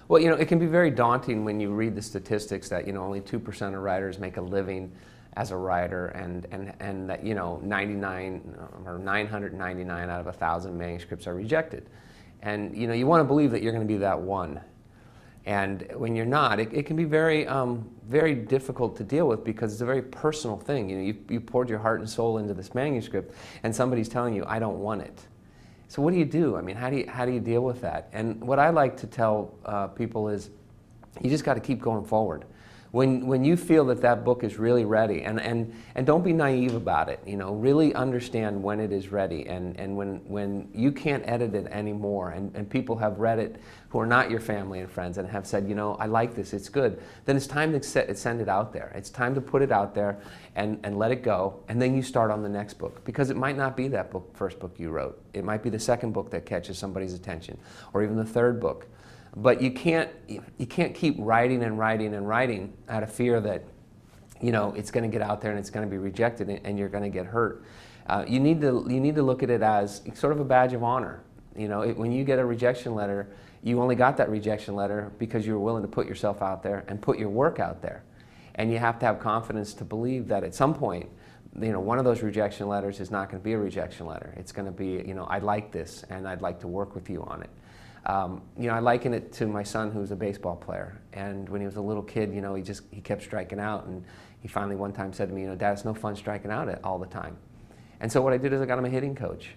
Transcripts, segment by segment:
Well, it can be very daunting when you read the statistics that, only 2% of writers make a living as a writer, and that, 99 or 999 out of 1,000 manuscripts are rejected. And, you want to believe that you're going to be that one. And when you're not, it can be very, very difficult to deal with, because it's a very personal thing. You poured your heart and soul into this manuscript, and somebody's telling you, I don't want it. So what do you do? I mean, how do you deal with that? And what I like to tell people is, you just got to keep going forward. When you feel that book is really ready, and don't be naive about it, really understand when it is ready, and when you can't edit it anymore, and people have read it who are not your family and friends and have said, I like this, it's good, then it's time to send it out there. It's time to put it out there and let it go, and then you start on the next book, because it might not be that first book you wrote. It might be the second book that catches somebody's attention, or even the third book. But you can't keep writing and writing and writing out of fear that it's going to get out there and it's going to be rejected and you're going to get hurt. You need to look at it as sort of a badge of honor. When you get a rejection letter, you only got that rejection letter because you were willing to put yourself out there and put your work out there. And you have to have confidence to believe that at some point, one of those rejection letters is not going to be a rejection letter. It's going to be, I like this and I'd like to work with you on it. I liken it to my son, who's a baseball player, and when he was a little kid, he kept striking out, and he finally one time said to me, Dad, it's no fun striking out all the time. And so what I did is I got him a hitting coach,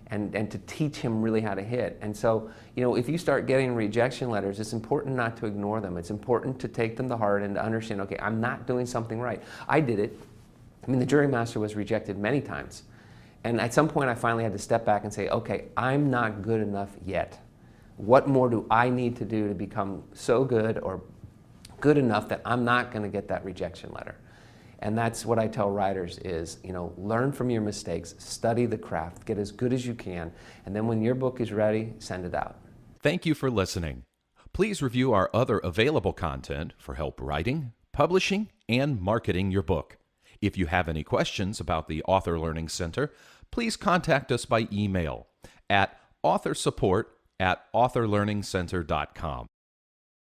and to teach him really how to hit. And so, if you start getting rejection letters, it's important not to ignore them. It's important to take them to heart and to understand, okay, I'm not doing something right. I did it. I mean, the Jury Master was rejected many times, and at some point I finally had to step back and say, okay, I'm not good enough yet. What more do I need to do to become so good or good enough that I'm not going to get that rejection letter? And that's what I tell writers is, learn from your mistakes, study the craft, get as good as you can, and then when your book is ready, send it out. Thank you for listening. Please review our other available content for help writing, publishing, and marketing your book. If you have any questions about the Author Learning Center, please contact us by email at authorsupport@authorlearningcenter.com.